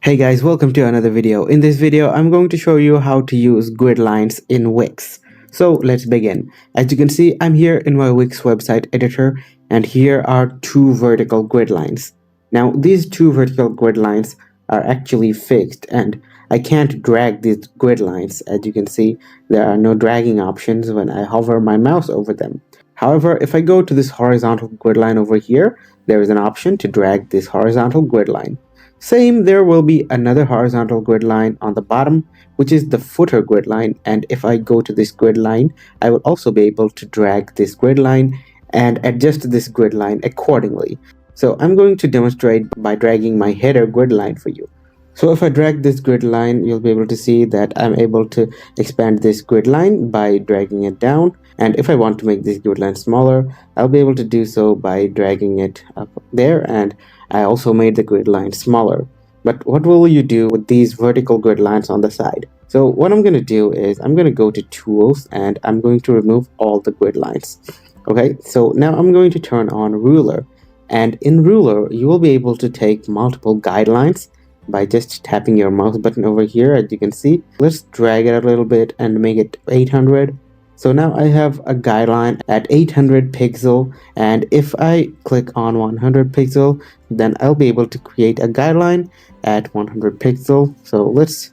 Hey guys, welcome to another video. In this video, I'm going to show you how to use grid lines in Wix. So let's begin. As you can see, I'm here in my Wix website editor, and here are two vertical grid lines. Now, these two vertical grid lines are actually fixed, and I can't drag these grid lines. As you can see, there are no dragging options when I hover my mouse over them. However, if I go to this horizontal grid line over here, there is an option to drag this horizontal grid line. Same, there will be another horizontal grid line on the bottom, which is the footer grid line, and if I go to this grid line, I will also be able to drag this grid line and adjust this grid line accordingly. So I'm going to demonstrate by dragging my header grid line for you. So if I drag this grid line, you'll be able to see that I'm able to expand this grid line by dragging it down, and if I want to make this grid line smaller, I'll be able to do so by dragging it up there, and I also made the grid line smaller. But what will you do with these vertical grid lines on the side? So what I'm going to do is I'm going to go to tools and I'm going to remove all the grid lines. Okay, so now I'm going to turn on ruler, and in ruler you will be able to take multiple guidelines by just tapping your mouse button over here. As you can see, let's drag it a little bit and make it 800. So now I have a guideline at 800 pixel, and if I click on 100 pixel, then I'll be able to create a guideline at 100 pixel. So let's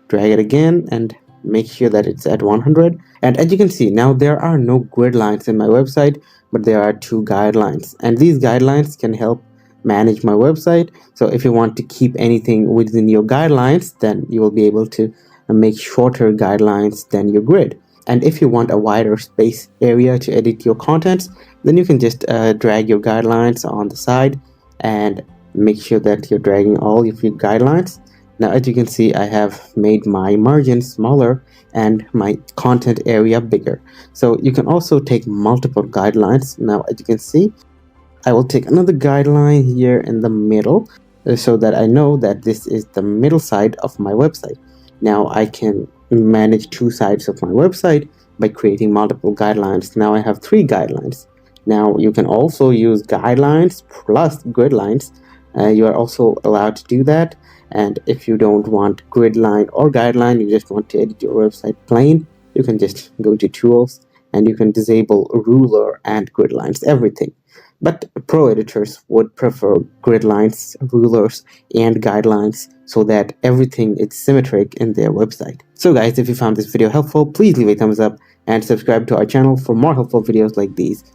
drag it again and make sure that it's at 100. And as you can see, now there are no grid lines in my website, but there are two guidelines, and these guidelines can help manage my website. So if you want to keep anything within your guidelines, then you will be able to make shorter guidelines than your grid. And if you want a wider space area to edit your contents, then you can just drag your guidelines on the side and make sure that you're dragging all of your guidelines. Now, as you can see, I have made my margin smaller and my content area bigger. So you can also take multiple guidelines. Now, as you can see, I will take another guideline here in the middle so that I know that this is the middle side of my website. Now I can manage two sides of my website by creating multiple guidelines. Now I have three guidelines. Now you can also use guidelines plus grid lines. You are also allowed to do that. And if you don't want grid line or guideline, you just want to edit your website plain, you can just go to tools and you can disable ruler and grid lines, everything. But pro editors would prefer grid lines, rulers, and guidelines so that everything is symmetric in their website. So guys, if you found this video helpful, please leave a thumbs up and subscribe to our channel for more helpful videos like these.